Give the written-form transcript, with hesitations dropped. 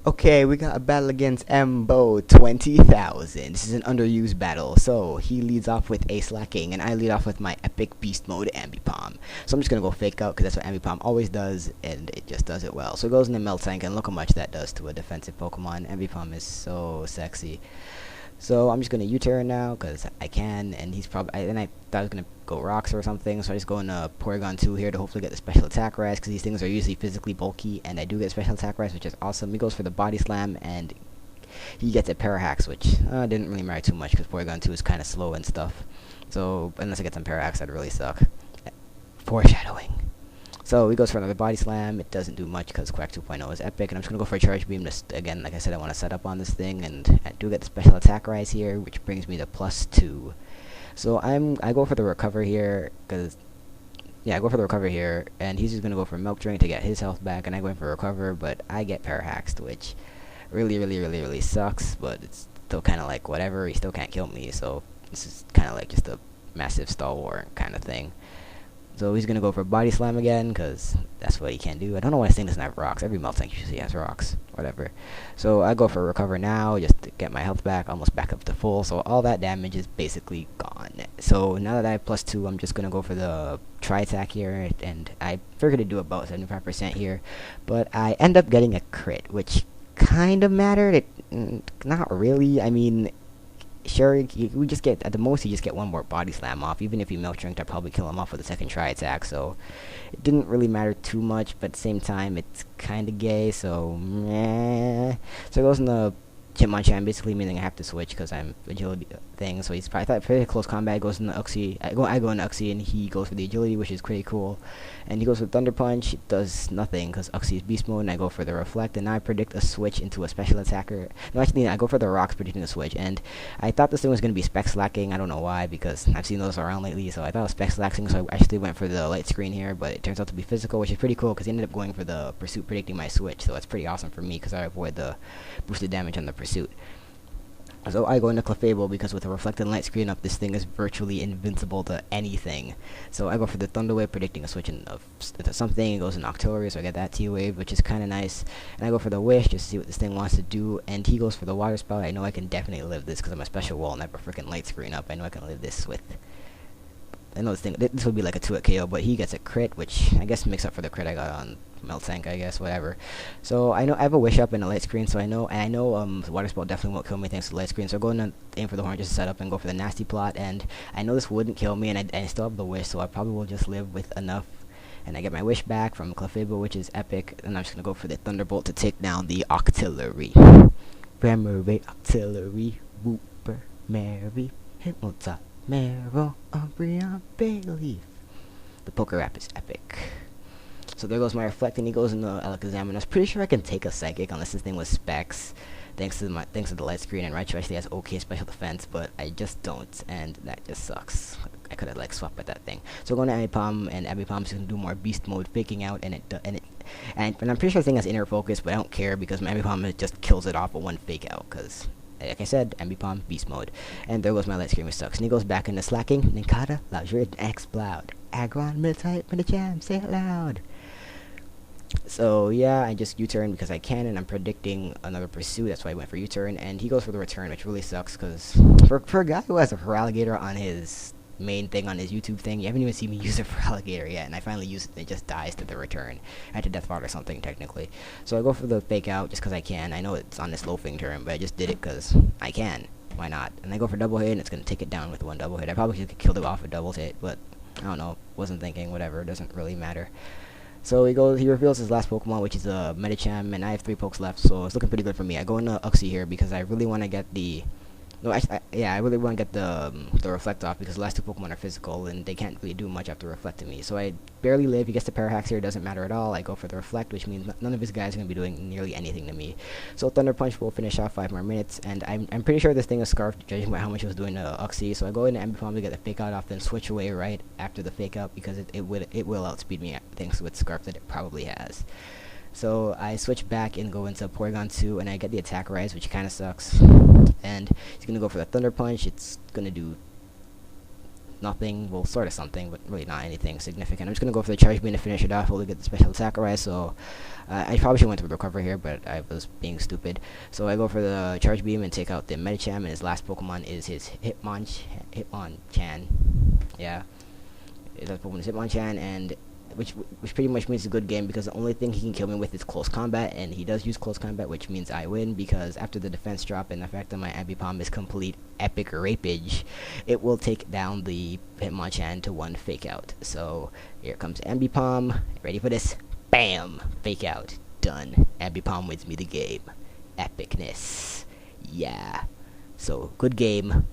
Okay, we got a battle against MBO20000. This is an underused battle. So he leads off with a slacking, and I lead off with my epic beast mode Ambipom. So I'm just gonna go fake out because that's what Ambipom always does, and it just does it well. So it goes in the melt tank, and look how much that does to a defensive Pokemon. Ambipom is so sexy. So I'm just gonna U-turn now because I can, and he's probably. And I thought I was gonna go rocks or something, so I just go in Porygon 2 here to hopefully get the special attack rise because these things are usually physically bulky, and I do get special attack rise, which is awesome. He goes for the body slam, and he gets a Parahacks, which didn't really matter too much because Porygon 2 is kind of slow and stuff. So unless I get some Parahacks, that'd really suck. Foreshadowing. So he goes for another body slam. It doesn't do much because Quack 2.0 is epic, and I'm just gonna go for a charge beam. Just again, like I said, I want to set up on this thing, and I do get the special attack rise here, which brings me to +2. So I go for the recover here because I go for the recover here, and he's just gonna go for milk drink to get his health back, and I go in for recover, but I get Parahaxed, which really sucks. But it's still kind of like whatever. He still can't kill me, so this is kind of like just a massive stalwart kind of thing. So he's going to go for body slam again, because that's what he can do. I don't know why this thing doesn't have rocks. Every melt tank usually has rocks. Whatever. So I go for recover now, just to get my health back, almost back up to full. So all that damage is basically gone. So now that I have +2, I'm just going to go for the tri-attack here. And I figured to do about 75% here. But I end up getting a crit, which kind of mattered. Not really. I mean, sure, we just get, at the most, you just get one more body slam off. Even if he milk drinked, I'd probably kill him off with a second try attack. So it didn't really matter too much, but at the same time, it's kind of gay. So meh. So it goes in the Hitmonchan, basically meaning I have to switch because I'm agility thing. So he's probably pretty close combat. Goes in the Uxie. I go in Uxie, and he goes for the agility, which is pretty cool. And he goes for Thunder Punch. It does nothing because Uxie is beast mode, and I go for the reflect. And now I predict a switch into a special attacker. No, actually, I go for the rocks, predicting a switch. And I thought this thing was gonna be spec slacking. I don't know why, because I've seen those around lately. So I thought it was spec slacking. So I actually went for the light screen here, but it turns out to be physical, which is pretty cool because he ended up going for the pursuit, predicting my switch. So it's pretty awesome for me because I avoid the boosted damage on the pursuit. So I go into Clefable because with a reflected light screen up, this thing is virtually invincible to anything. So I go for the Thunder Wave, predicting a switch into something. It goes in October, so I get that T-Wave, which is kind of nice. And I go for the Wish just to see what this thing wants to do. And he goes for the Water Spout. I know I can definitely live this because I'm a special wall and I have a freaking light screen up. I know I can live this with. I know this would be like a 2-hit KO, but he gets a crit, which I guess makes up for the crit I got on Melt Tank, I guess, whatever. So I know I have a wish up and a light screen, so I know the Water Spout definitely won't kill me thanks to the light screen. So I go in and aim for the horn just to set up and go for the nasty plot, and I know this wouldn't kill me, and I still have the wish, so I probably will just live with enough. And I get my wish back from Clefable, which is epic, and I'm just gonna go for the Thunderbolt to take down the Octillery. Remoraid Octillery, Wooper, Mary, Hypnotop, Meryl, Umbreon, Bayleaf. The Poker Rap is epic. So there goes my reflect, and he goes into Alakazam, and I was pretty sure I can take a psychic unless this thing was specs, thanks to the light screen, and Raichu actually has okay special defense, but I just don't, and that just sucks. I could have like swapped at that thing. So going to Ambipom, and Ambipom's gonna do more beast mode faking out, and I'm pretty sure this thing has inner focus, but I don't care because my Ambipom just kills it off with one fake out, because like I said, Ambipom, beast mode. And there goes my light screen, which sucks. And he goes back into slacking. Ninkata, Loudred, X-Bloud. Aggron, mid-type, mid-jam, say it loud. So yeah, I just U-turn because I can, and I'm predicting another pursuit. That's why I went for U-turn. And he goes for the return, which really sucks because for a guy who has a feralgatr on his main thing on his YouTube thing, you haven't even seen me use it for alligator yet, and I finally use it and it just dies to the return. I had to death or something technically. So I go for the fake out just because I can. I know it's on this low thing turn, but I just did it because I can. Why not? And I go for double hit, and it's gonna take it down with one double hit. I probably could have killed it off with double hit, but I don't know. Wasn't thinking. Whatever. It doesn't really matter. So he reveals his last Pokemon, which is a Medicham, and I have 3 pokes left, so it's looking pretty good for me. I go into Uxie here because I really want to get the. No, I really want to get the reflect off because the last 2 Pokemon are physical and they can't really do much after reflecting me. So I barely live. He gets the Parahacks here. It doesn't matter at all. I go for the reflect, which means none of his guys are going to be doing nearly anything to me. So Thunder Punch will finish off 5 more minutes, and I'm pretty sure this thing is scarfed, judging by how much it was doing to Uxie. So I go into Ambipom to get the fake out off, then switch away right after the fake out because it will outspeed me thanks to its scarf that it probably has. So I switch back and go into Porygon 2, and I get the attack rise, which kind of sucks. And he's going to go for the Thunder Punch. It's going to do nothing. Well, sort of something, but really not anything significant. I'm just gonna go for the charge beam to finish it off. We'll get the special Sakurai. So I probably should went to recover here, but I was being stupid. So I go for the charge beam and take out the Medicham, and his last Pokemon is his Hitmonchan. Yeah, his last Pokemon is Hitmonchan, and which pretty much means a good game, because the only thing he can kill me with is close combat, and he does use close combat, which means I win, because after the defense drop and the fact that my Ambipom is complete epic rapage, it will take down the Hitmonchan to one fake out. So here comes Ambipom. Ready for this? Bam! Fake out. Done. Ambipom wins me the game. Epicness. Yeah. So good game.